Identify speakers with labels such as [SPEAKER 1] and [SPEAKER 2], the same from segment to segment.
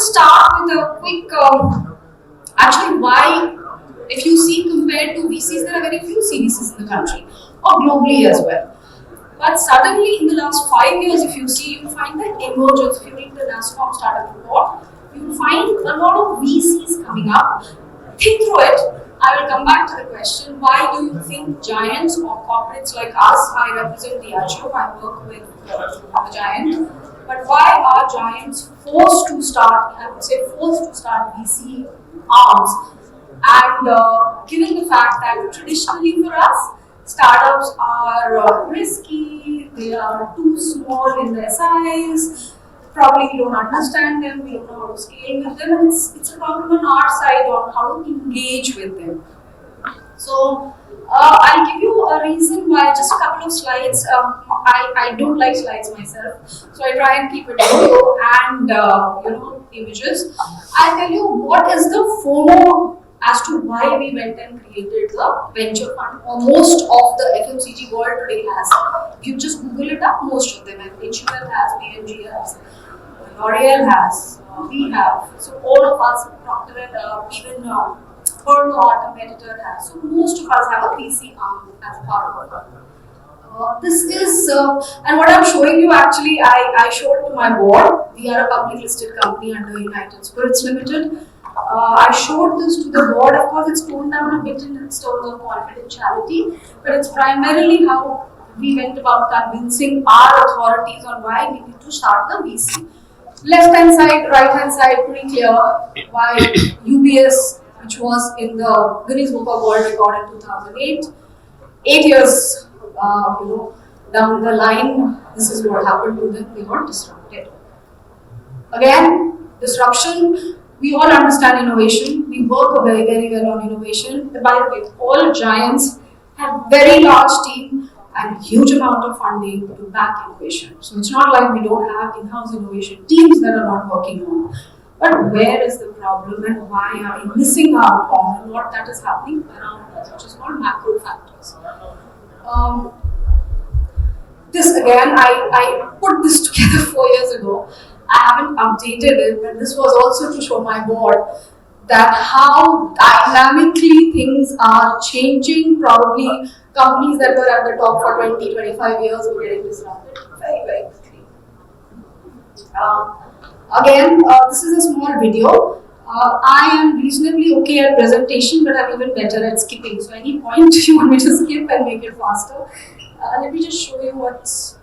[SPEAKER 1] just start with a quick, actually why, if you see compared to VCs, there are very few CVCs in the country, or globally as well. But suddenly in the last 5 years, if you see, you find the emergence. If you read the NASSCOM startup report, you find a lot of VCs coming up. Think through it. I will come back to the question, why do you think giants or corporates like us, I represent Diageo, I work with a giant, but why are giants forced to start, I would say forced to start VC arms? And given the fact that traditionally for us, startups are risky, they are too small in their size, probably we don't understand them, we don't know how to scale with them, and it's a problem on our side on how to engage with them. So I'll give you a reason why, just a couple of slides. I don't like slides myself, so I try and keep it video and images. I'll tell you what is the FOMO as to why we went and created the venture fund, or most of the FMCG world today has. If you just Google it up, most of them have. HUL has, P&G has, L'Oreal has, we have. So all of us, Procter and even Pernod, our competitor, has. So most of us have a VC arm as part of it. This is, and what I'm showing you actually, I showed to my board. We are a public listed company under United Spirits Limited. I showed this to the board. Of course, it's toned down a bit in terms of confidentiality, but it's primarily how we went about convincing our authorities on why we need to start the VC. Left hand side, right hand side, pretty clear why UBS, which was in the Guinness Book of World Record in 2008, 8 years down the line, this is what happened to them. They got disrupted. Again, disruption. We all understand innovation. We work very, very well on innovation. By the way, all giants have very large team and huge amount of funding to back innovation. So it's not like we don't have in-house innovation teams that are not working on. But where is the problem and why are we missing out on what that is happening around us, which is called macro factors. This again, I put this together 4 years ago. I haven't updated it, but this was also to show my board that how dynamically things are changing. Probably companies that were at the top for 20, 25 years were getting disrupted very, very quickly. Again, this is a small video. I am reasonably okay at presentation, but I'm even better at skipping. So any point you want me to skip and make it faster. Let me just show you what's.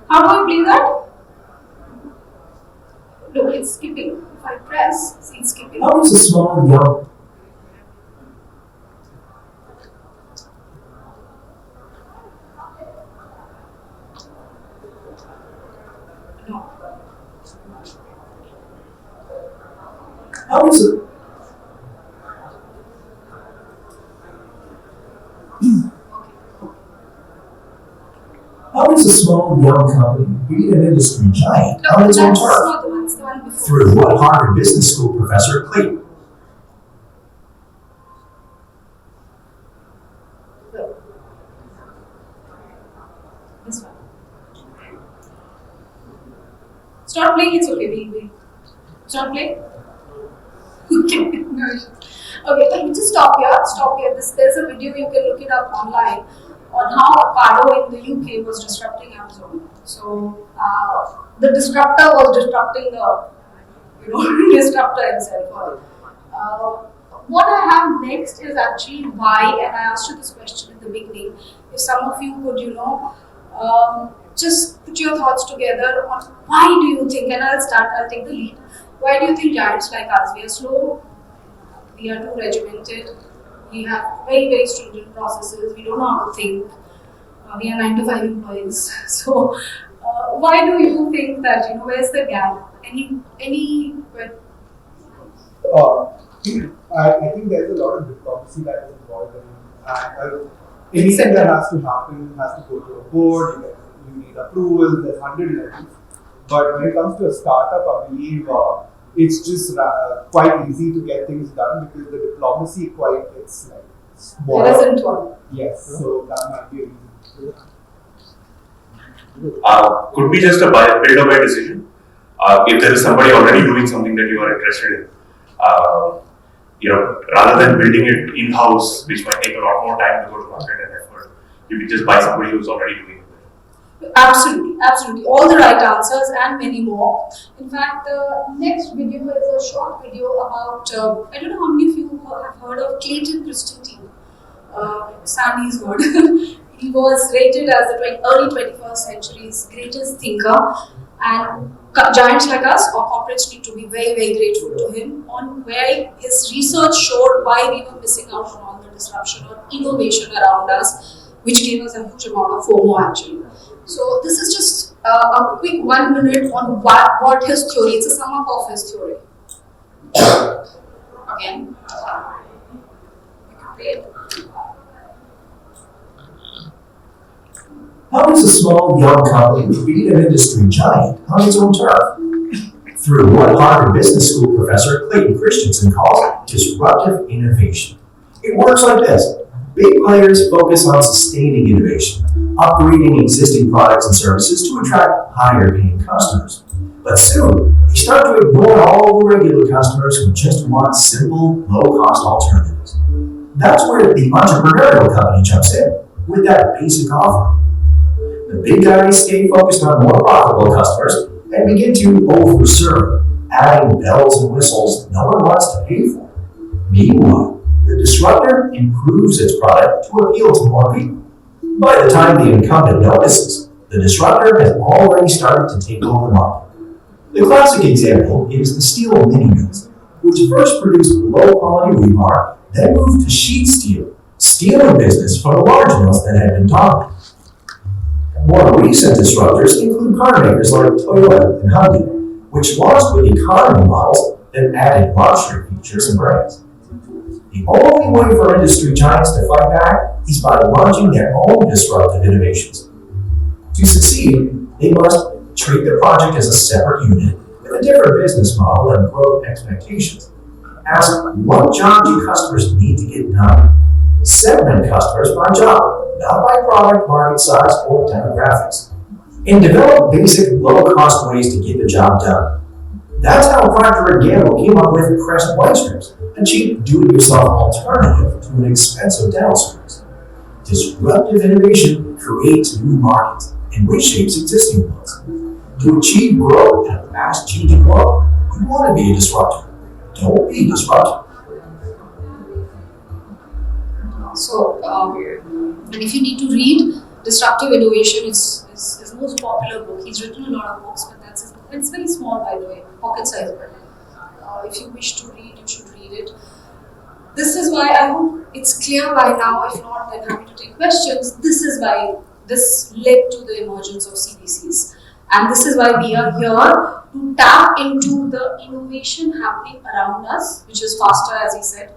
[SPEAKER 1] How do I play that? Look, it's skipping. If I press, see it's skipping.
[SPEAKER 2] How is a small young?
[SPEAKER 1] No.
[SPEAKER 2] How is it? How is a small young company beat an industry giant on its own
[SPEAKER 1] That's
[SPEAKER 2] turf?
[SPEAKER 1] not the one. It's the one before.
[SPEAKER 2] Through what Harvard Business School professor Clayton?
[SPEAKER 1] This one. Stop playing. It's okay. Wait. Stop playing. Okay. No issue. Okay, let me just stop here. Stop here. There's a video, you can look it up online, on how Ocado in the UK was disrupting Amazon. So the disruptor was disrupting the disruptor himself. What I have next is actually why, and I asked you this question in the beginning. If some of you could, just put your thoughts together on why do you think, and I'll take the lead. Why do you think giants like us, we are slow, we are too regimented, we have very, very stringent processes, we don't know how to think, we are 9 to 5 employees. So why do you think that, where's the gap? Any
[SPEAKER 3] I think there's a lot of diplomacy that is involved in anything that has to happen has to go to a board, you need approval, there's 100 levels. But when it comes to a startup, I believe it's just quite easy to get things done because the diplomacy it's like small.
[SPEAKER 1] There isn't one.
[SPEAKER 3] Yes, so that might be a reason.
[SPEAKER 4] Could be just a build or buy decision. If there is somebody already doing something that you are interested in, rather than building it in-house, which might take a lot more time to go to market and effort, you can just buy somebody who's already doing it.
[SPEAKER 1] Absolutely, absolutely. All the right answers and many more. In fact, the next video is a short video about, I don't know how many of you have heard of Clayton Christensen. Sandy's heard. He was rated as the early 21st century's greatest thinker, and giants like us or corporates need to be very, very grateful to him on where his research showed why we were missing out on all the disruption or innovation around us, which gave us a huge amount of FOMO actually. So this is just a quick 1 minute on what his theory. It's a sum up of his theory. Again, great.
[SPEAKER 2] How does a small, young company beat an industry giant on its own turf? Through what Harvard Business School professor Clayton Christensen calls disruptive innovation. It works like this. Big players focus on sustaining innovation, upgrading existing products and services to attract higher-paying customers. But soon, they start to ignore all the regular customers who just want simple, low-cost alternatives. That's where the entrepreneurial company jumps in with that basic offering. The big guys stay focused on more profitable customers and begin to overserve, adding bells and whistles no one wants to pay for. Meanwhile, the disruptor improves its product to appeal to more people. By the time the incumbent notices, the disruptor has already started to take over the market. The classic example is the steel mini mills, which first produced low-quality rebar, then moved to sheet steel, stealing business from the large mills that had been dominant. More recent disruptors include car makers like Toyota and Hyundai, which launched with economy models that added luxury features and brands. The only way for industry giants to fight back is by launching their own disruptive innovations. To succeed, they must treat the project as a separate unit with a different business model and growth expectations. Ask what job do customers need to get done? Segment customers by job, not by product, market size, or demographics. And develop basic, low-cost ways to get the job done. That's how Procter & Gamble came up with pressed white strips, a cheap do-it-yourself alternative to an expensive dental service. Disruptive innovation creates new markets and reshapes existing ones. To achieve growth in a fast-changing world, you want to be a disruptor. Don't be disruptive.
[SPEAKER 1] So, and if you need to read Disruptive Innovation, it's his most popular book. He's written a lot of books, but that's his book. It's very small, by the way, pocket size book. If you wish to read, you should read it. This is why I hope it's clear by now. If not, then happy to take questions. This is why this led to the emergence of CBCs. And this is why we are here to tap into the innovation happening around us, which is faster, as he said.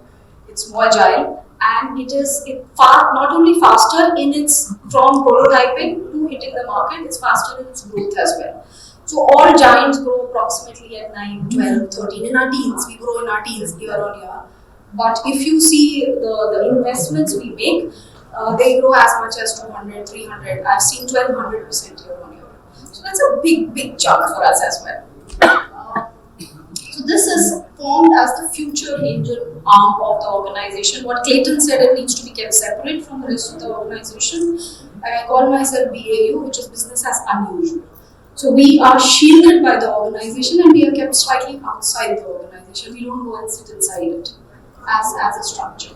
[SPEAKER 1] It's more agile, and it is not only faster in its from prototyping to hitting the market, it's faster in its growth as well. So all giants grow approximately at 9, 12, 13 in our teens. We grow in our teens year on year. But if you see the investments we make, they grow as much as 200, 300. I've seen 1200% year on year. So that's a big, big chunk for us as well. So this is formed as the future engine arm of the organization. What Clayton said, it needs to be kept separate from the rest of the organization. I call myself BAU, which is business as unusual. So we are shielded by the organization and we are kept slightly outside the organization. We don't go and sit inside it as a structure.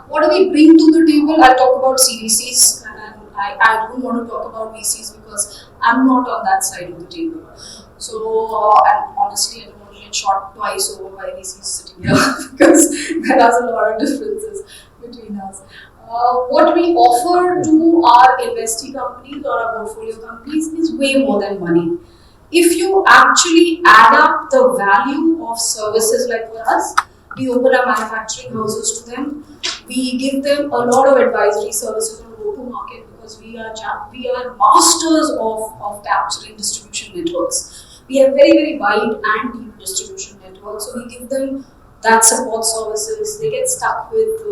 [SPEAKER 1] What do we bring to the table? I'll talk about CVCs, and I don't want to talk about VCs because I'm not on that side of the table. So, and honestly, I don't want to get shot twice over by VCs sitting here because there are a lot of differences between us. What we offer to our investee companies or our portfolio companies is way more than money. If you actually add up the value of services like for us, we open our manufacturing houses to them. We give them a lot of advisory services on go-to-market because we are masters of capturing distribution networks. We have very, very wide and deep distribution networks. So we give them that support services. They get stuck with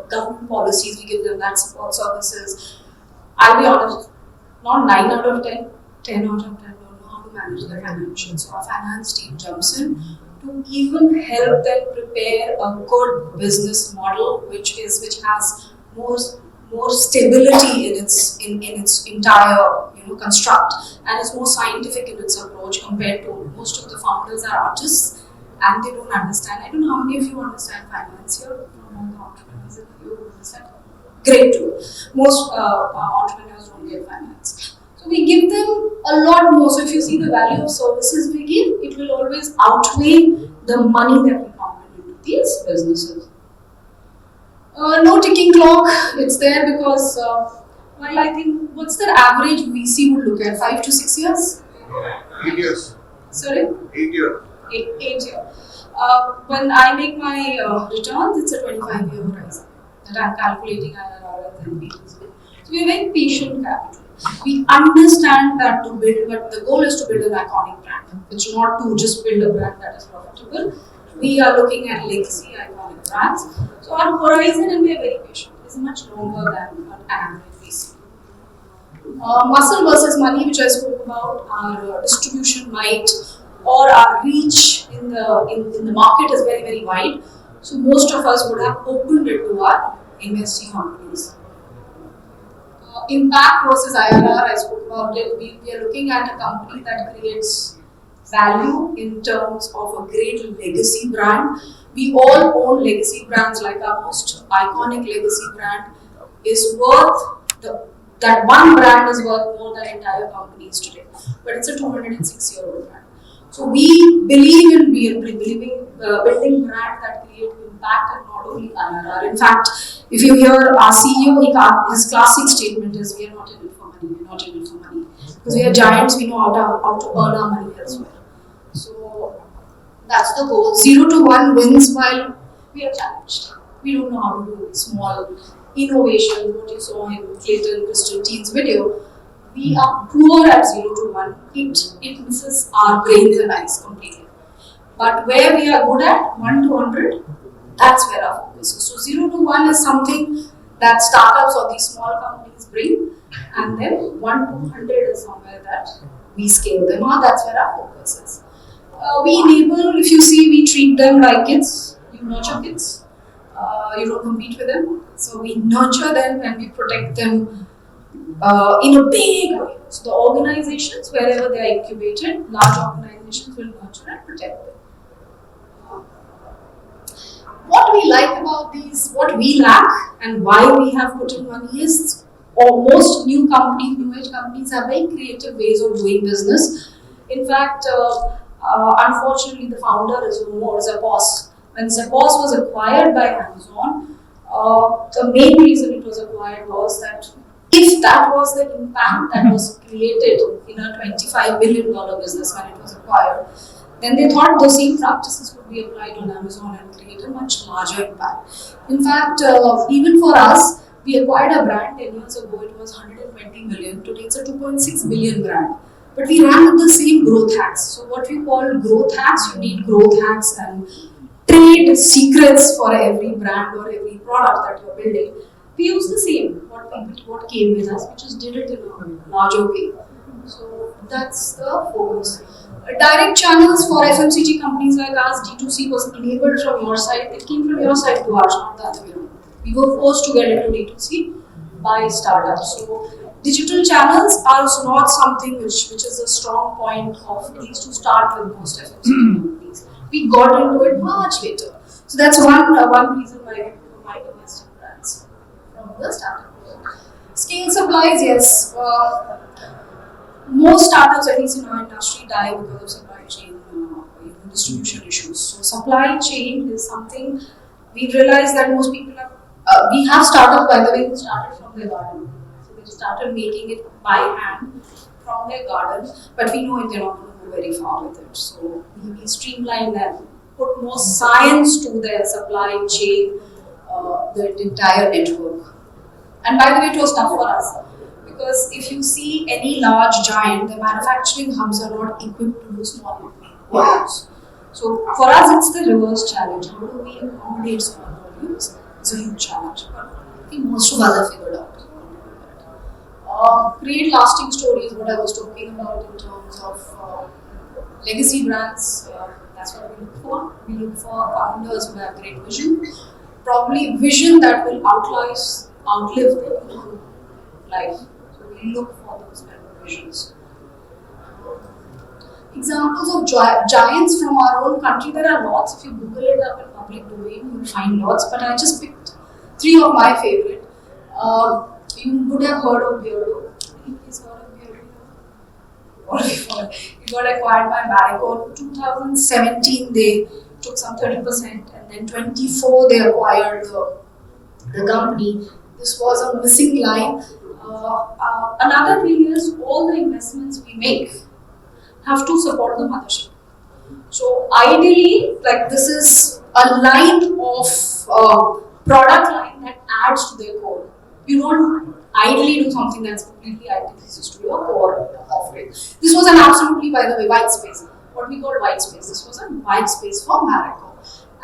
[SPEAKER 1] government policies. We give them that support services. I'll be honest, not 9 out of 10, 10 out of 10. I don't know how to manage their financials. So our finance team jumps in to even help them prepare a good business model, which has more stability in its entire construct, and is more scientific in its approach compared to most of the founders are artists and they don't understand. I don't know how many of you understand finance here from all the entrepreneurs. If you understand, great too. Most entrepreneurs don't get finance. So we give them a lot more. So if you see the value of services we give, it will always outweigh the money that we pump into these businesses. No ticking clock, it's there because, well, I think, what's the average VC would look at? 5 to 6 years?
[SPEAKER 3] 8 years.
[SPEAKER 1] Sorry?
[SPEAKER 3] 8 years.
[SPEAKER 1] 8 years. When I make my returns, it's a 25-year horizon that I'm calculating IRR and then So we are very patient capital. We understand that to build, but the goal is to build an iconic brand. It's not to just build a brand that is profitable. We are looking at legacy iconic brands. So our horizon, and we are very patient, is much longer than an average VC. Muscle versus money, which I spoke about, our distribution might or our reach in the market is very, very wide. So most of us would have opened it to our investing companies. Impact versus IRR, I spoke about it. We are looking at a company that creates value in terms of a great legacy brand. We all own legacy brands, like our most iconic legacy brand is worth, that one brand is worth more than entire companies today. But it's a 206-year-old brand. So we believe in building brands that create impact and not only IRR. In fact, if you hear our CEO, his classic statement is, we are not in it for money, we are not in it for money. Because we are giants, we know how to earn our money elsewhere. So that's the goal. 0 to 1 wins while we are challenged. We don't know how to do small innovation, what you saw in Clayton Christensen's video. We are poor at 0 to 1. It misses our brains and eyes completely. But where we are good at, 1 to 100, that's where our focus is. So 0 to 1 is something that startups or these small companies bring, and then 1 to 100 is somewhere that we scale them on. That's where our focus is. We enable, if you see, we treat them like kids. You nurture kids. You don't compete with them. So we nurture them and we protect them in a big way. So the organizations, wherever they are incubated, large organizations will nurture and protect them. What we like about these, what we lack and why we have put in money is, most new age companies have very creative ways of doing business. In fact, unfortunately, the founder is more Zappos. When Zappos was acquired by Amazon, the main reason it was acquired was that if that was the impact that was created in a $25 billion business when it was acquired, then they thought the same practices could be applied on Amazon and create a much larger impact. In fact, even for us, we acquired a brand 10 years ago, it was 120 million. Today it's a 2.6 billion brand. But we ran with the same growth hacks. So what we call growth hacks, you need growth hacks and trade secrets for every brand or every product that you're building. We use the same, what came with us, we just did it in a larger way. So that's the focus. Direct channels for FMCG companies like us, D2C was enabled from your side. It came from your side to ours, not the other way around. We were forced to get into D2C by startups. So digital channels are not something which is a strong point of at least to start with most FMCG companies. We got into it much later. So that's one reason why we might domestic brands from the startup. Scale supplies, yes. Most startups, at least in our industry, die because of supply chain distribution issues. So supply chain is something we've realized that most people have. We have startups, by the way, who started from their garden. So they started making it by hand from their garden, but we know they're not going to go very far with it. So we streamline them, put more science to their supply chain, the entire network. And by the way, it was tough for us. Because if you see any large giant, the manufacturing hubs are not equipped to do small volumes. So for us, it's the reverse challenge. How do we accommodate small volumes? It's a huge challenge. But I think most of us have figured out. create lasting stories, what I was talking about in terms of legacy brands. That's what we look for. We look for founders who have great vision, probably vision that will outlive their life. So we look for those kind of visions. Examples of giants from our own country, there are lots. If you Google it up in public domain, you'll find lots. But I just picked three of my favorite. You would have heard of Beardo. Please heard of Beardo? It got acquired by Marico. 2017, they took some 30%, and then 24 they acquired the company. This was a missing line. Another thing is all the investments we make have to support the mothership. So ideally, like this is a line of product line that adds to their core. You don't ideally do something that's completely antithesis to your core offering. This was an absolutely, by the way, white space. What we call white space. This was a white space for Marico.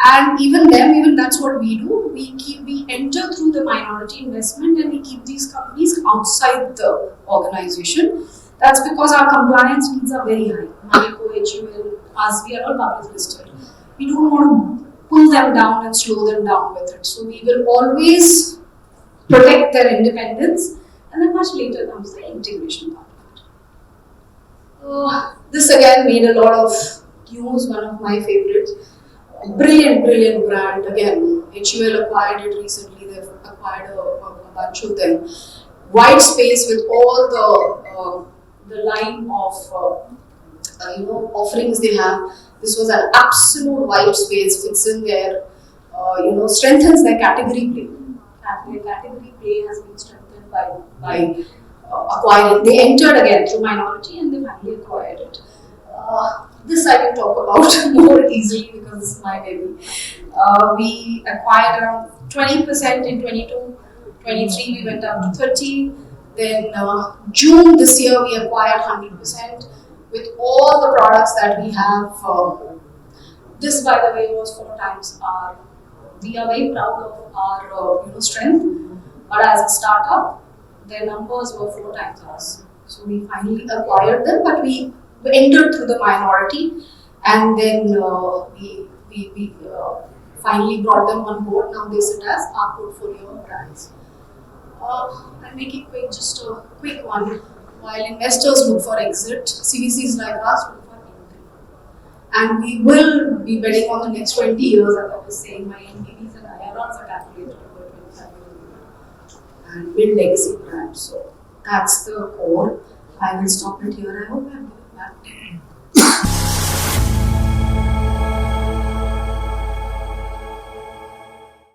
[SPEAKER 1] And even that's what we do. We enter through the minority investment and we keep these companies outside the organization. That's because our compliance needs are very high. Marico, HUL, us, we are all public listed. We don't want to pull them down and slow them down with it. So we will always protect their independence, and then much later comes the integration part of it. This again made a lot of news, one of my favorites. Brilliant brand. Again, HUL acquired it recently. They've acquired a bunch of them. White space with all the line of offerings they have. This was an absolute white space. Fits in there. Strengthens their category play. Their category play has been strengthened by acquiring. They entered again through minority and they finally acquired it. This I can talk about more easily because this is my baby. We acquired around 20% in 22, 23 we went up to 30. Then June this year we acquired 100% with all the products that we have. This by the way was 4 times our. We are very proud of our strength, but as a startup, their numbers were 4 times ours. So we finally acquired them, but we entered through the minority, and then we finally brought them on board. Now they sit as our portfolio of brands. I'll make it quick, just a quick one. While investors look for exit, CVCs like us look for entry. And we will be betting on the next 20 years, as I was saying. My NPVs and IRRs are calculated over 25 years. And build legacy brands. So that's the core. I will stop it here. I hope I have given